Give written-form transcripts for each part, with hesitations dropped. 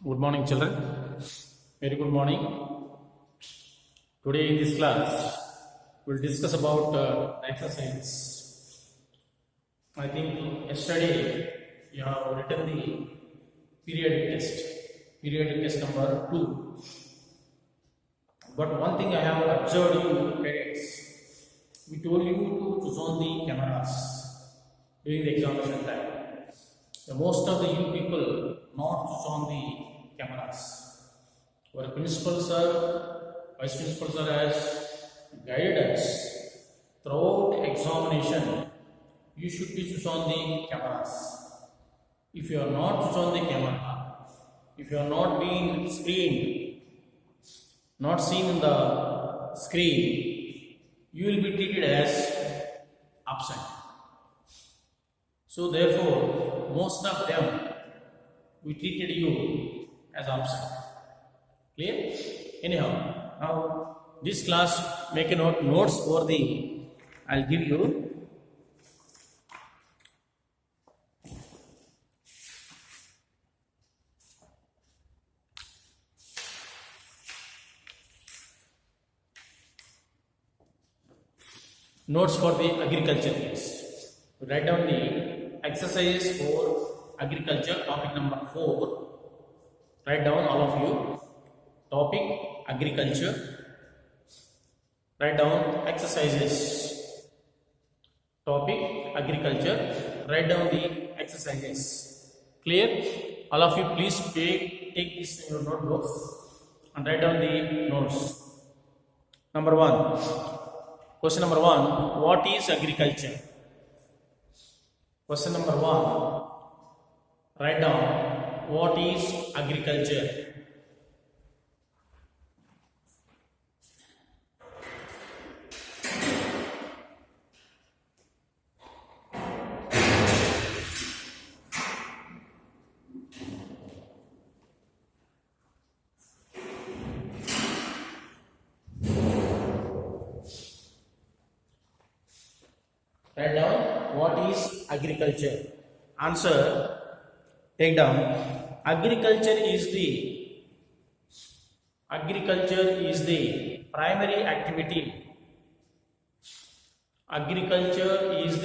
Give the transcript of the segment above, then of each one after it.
Good morning, children. Very good morning. Today in this class, we'll discuss about exercise. I think yesterday you have written the periodic test number 2. But one thing I have observed you parents, we told you to switch on the cameras during the examination time. Most of the you people not switch on the cameras. Our principal sir, vice principal sir has guided us throughout examination. You should be switch on the cameras. If you are not switch on the camera, if you are not being screened, not seen in the screen, you will be treated as absent. So therefore, most of them we treated you as absent. Clear? Anyhow, now this class make a notes for the I'll give you. Notes for the agriculture class. Write down the exercise for agriculture, topic number 4. Write down all of you. Topic agriculture. Write down exercises. Topic agriculture. Write down the exercises. Clear? All of you please take this in your notebooks and write down the notes. Number 1. Question number 1. What is agriculture? Question number 1. Write down what is agriculture. Write down what is agriculture. Answer. Take down. Agriculture is the primary activity. Agriculture is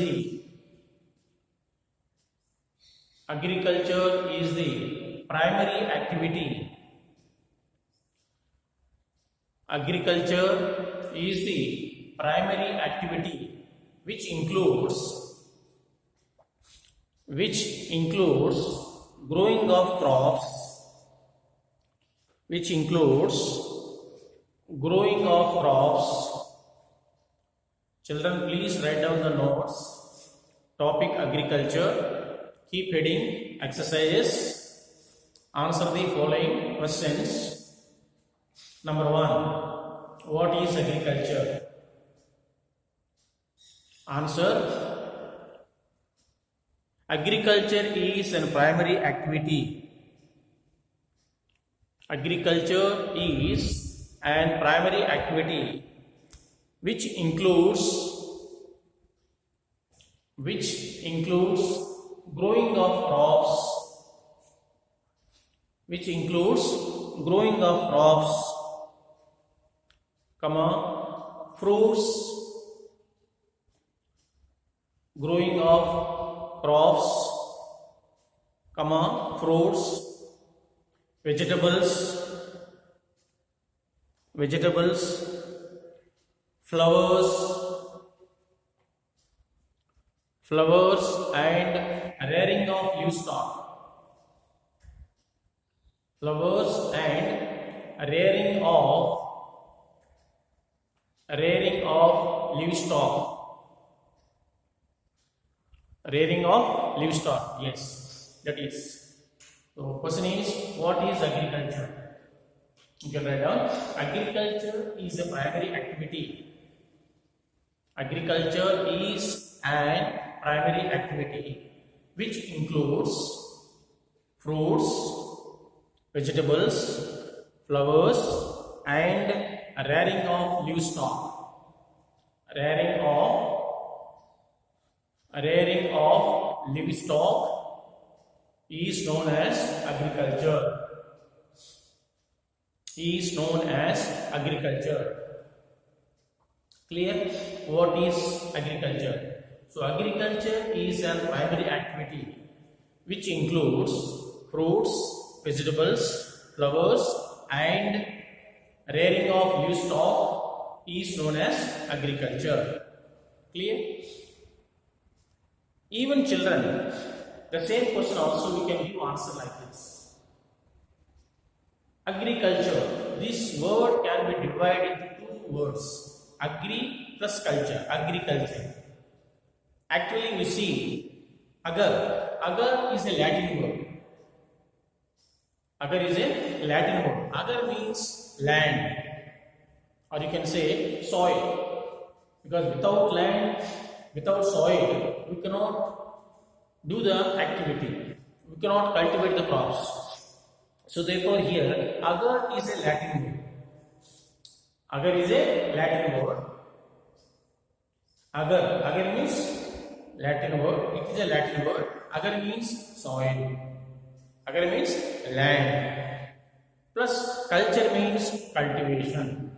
the primary activity. Agriculture is the primary activity which includes growing of crops, Children, please write down the notes. Topic agriculture. Keep heading exercises. Answer the following questions. Number 1. What is agriculture? Answer. Agriculture is a primary activity. Agriculture is an primary activity which includes growing of crops, fruits, growing of crops, fruits, vegetables, flowers and rearing of livestock. Rearing of livestock, yes, that is. So, question is, what is agriculture? You can write down, agriculture is a primary activity. Agriculture is an primary activity which includes fruits, vegetables, flowers, and rearing of livestock. Rearing of livestock is known as agriculture. is known as agriculture. Clear? What is agriculture? So agriculture is a primary activity which includes fruits, vegetables, flowers and rearing of livestock is known as agriculture. Clear? Even children, the same question also we can give answer like this. Agriculture, this word can be divided into two words, agri plus culture, agriculture. Actually we see agar is a Latin word. Agar is a Latin word. Agar means land, or you can say soil, because without land, without soil, we cannot do the activity, we cannot cultivate the crops. So therefore here agar is a Latin word. Agar is a Latin word. Agar means Latin word. It is a Latin word. Agar means soil. Agar means land. Plus culture means cultivation.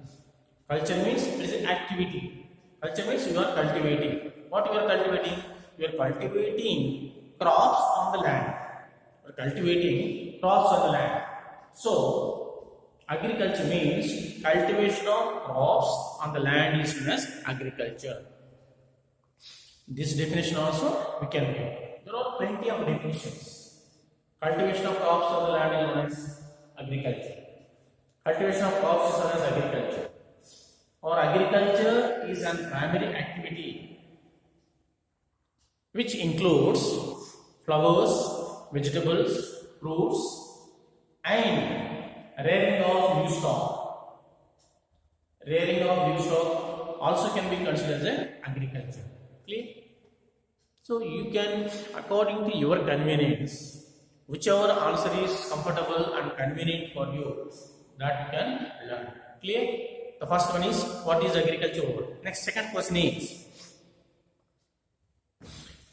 Culture means it is an activity. Culture means you are cultivating. What you are cultivating? You are cultivating crops on the land. You are cultivating crops on the land. So agriculture means cultivation of crops on the land is known as agriculture. This definition also we can give. There are plenty of definitions. Cultivation of crops on the land is known as agriculture. Cultivation of crops is known as agriculture. Or agriculture is a primary activity which includes flowers, vegetables, fruits and rearing of livestock. Rearing of livestock also can be considered as agriculture. Clear? So you can, according to your convenience, whichever answer is comfortable and convenient for you, that you can learn. Clear? The first one is what is agriculture? Next, second question is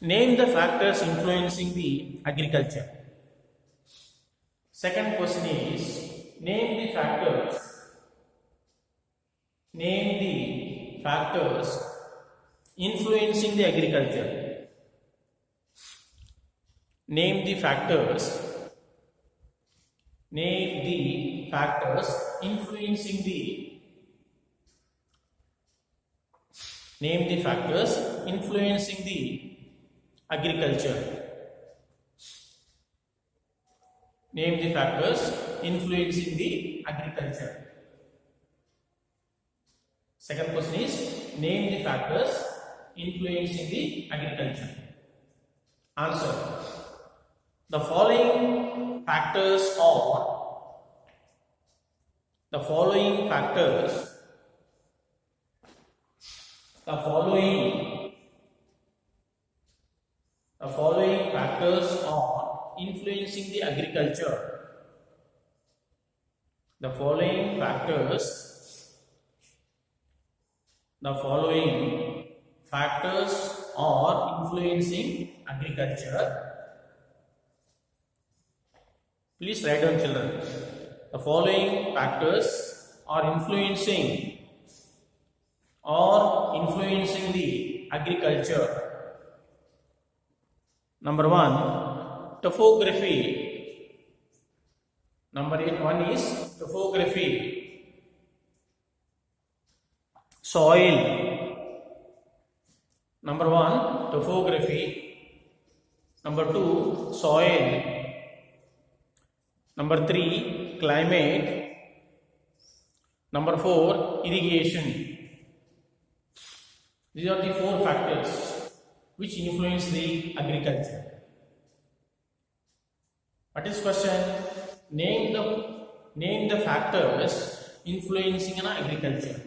name the factors influencing the agriculture. Second question is name the factors. Name the factors influencing the agriculture. Name the factors. Name the factors influencing the. Name the factors influencing the agriculture. Name the factors influencing the agriculture. Second question is name the factors influencing the agriculture. Answer. The following factors are the following factors are influencing the agriculture. The following factors are influencing agriculture. Please write down, children. The following factors are influencing the agriculture. Number one, topography. Number one is topography. Soil. Number one, topography. Number two, soil. Number three, climate. Number four, irrigation. These are the four factors which influence the agriculture. What is question? Name the factors influencing an agriculture.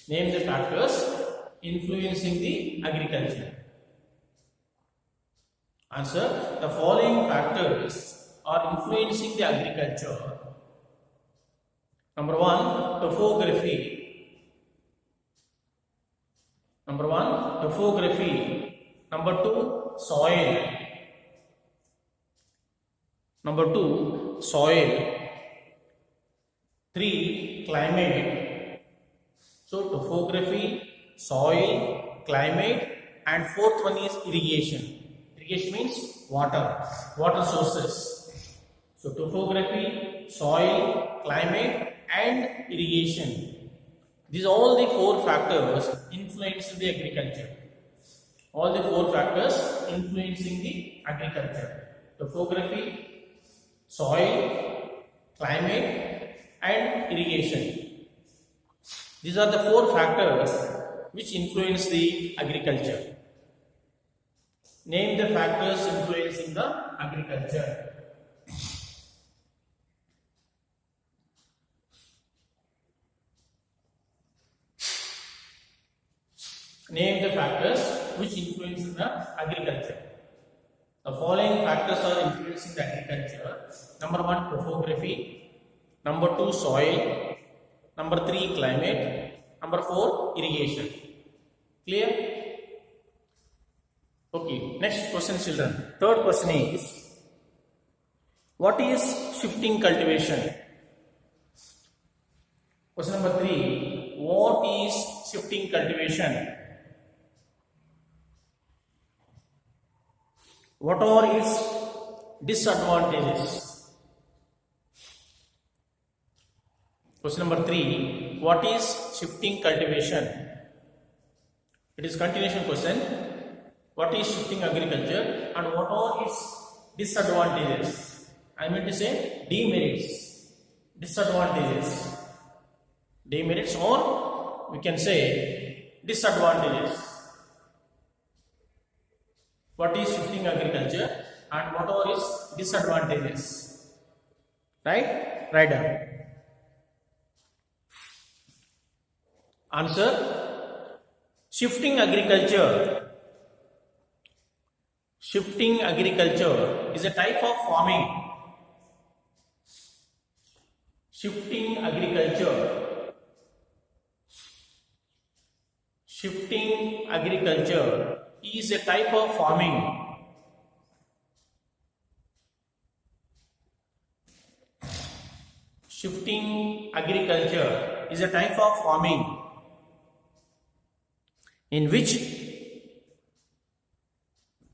Name the factors influencing the agriculture. Answer. The following factors are influencing the agriculture. Number one, topography. Number one, topography. Number two, soil. Number two, soil. 3. Climate. So topography, soil, climate, and fourth one is irrigation. Irrigation means water sources. So topography, soil, climate, and irrigation. These all the four factors influence the agriculture. All the four factors influencing the agriculture: topography, soil, climate, and irrigation. These are the four factors which influence the agriculture. Name the factors influencing the agriculture. Name the factors which influence the agriculture. The following factors are influencing the agriculture. Number 1, topography. Number 2, soil. Number 3, climate. Number 4, irrigation. Clear? Okay, next question, children. Third question is, what is shifting cultivation? Question number 3, what is shifting cultivation? What are its disadvantages? Question number 3, what is shifting cultivation? It is continuation question. What is shifting agriculture and what are its disadvantages? I mean to say demerits, disadvantages. Demerits, or we can say disadvantages. What is shifting agriculture and what are its disadvantages? Right? Write down. Answer: shifting agriculture. Shifting agriculture is a type of farming. Shifting agriculture. Shifting agriculture is a type of farming. Shifting agriculture is a type of farming in which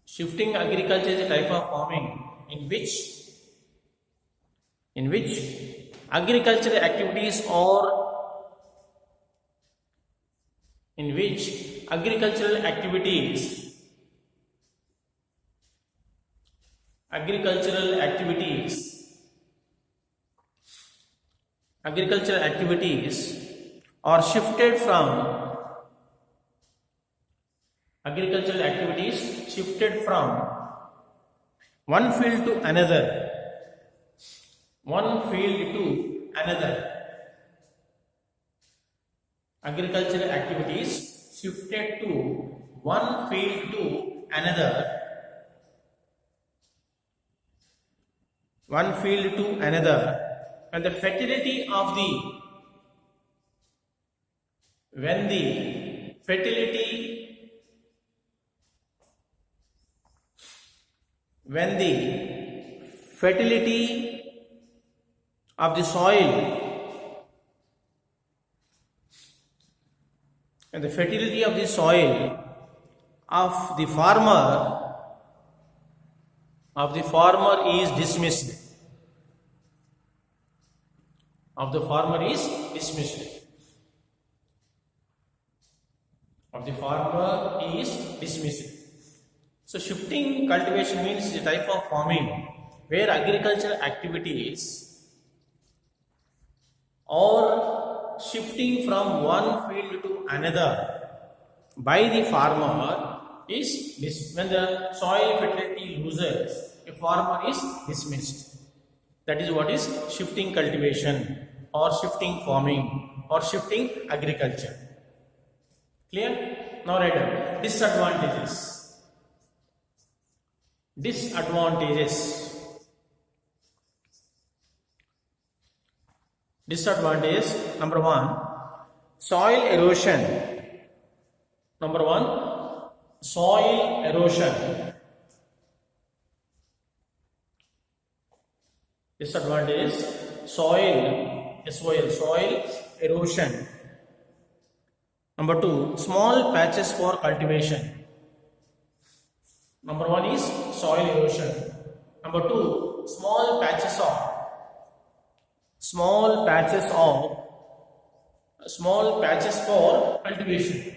shifting agriculture is a type of farming in which agricultural activities are agricultural activities are shifted from one field to another. Agricultural activities shifted to one field to another. And the fertility of the soil and the fertility of the soil of the farmer is dismissed. So shifting cultivation means a type of farming where agricultural activities are shifting from one field to another by the farmer is when the soil fertility loses, a farmer is dismissed. That is what is shifting cultivation or shifting farming or shifting agriculture. Clear? Now write down disadvantages. Disadvantages. Number 1, soil erosion. Disadvantage: soil SOIL, soil erosion. Number 2, small patches for cultivation. Number 1 is soil erosion. Number 2, small patches for cultivation.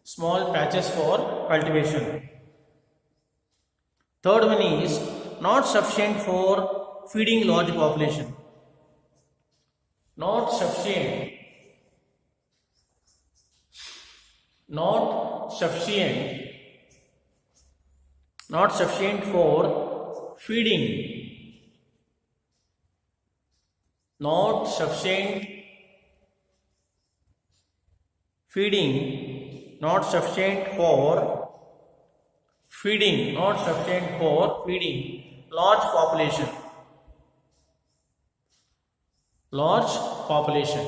Small patches for cultivation. Third one is not sufficient for feeding large population. Not sufficient for feeding. Not sufficient for feeding large population.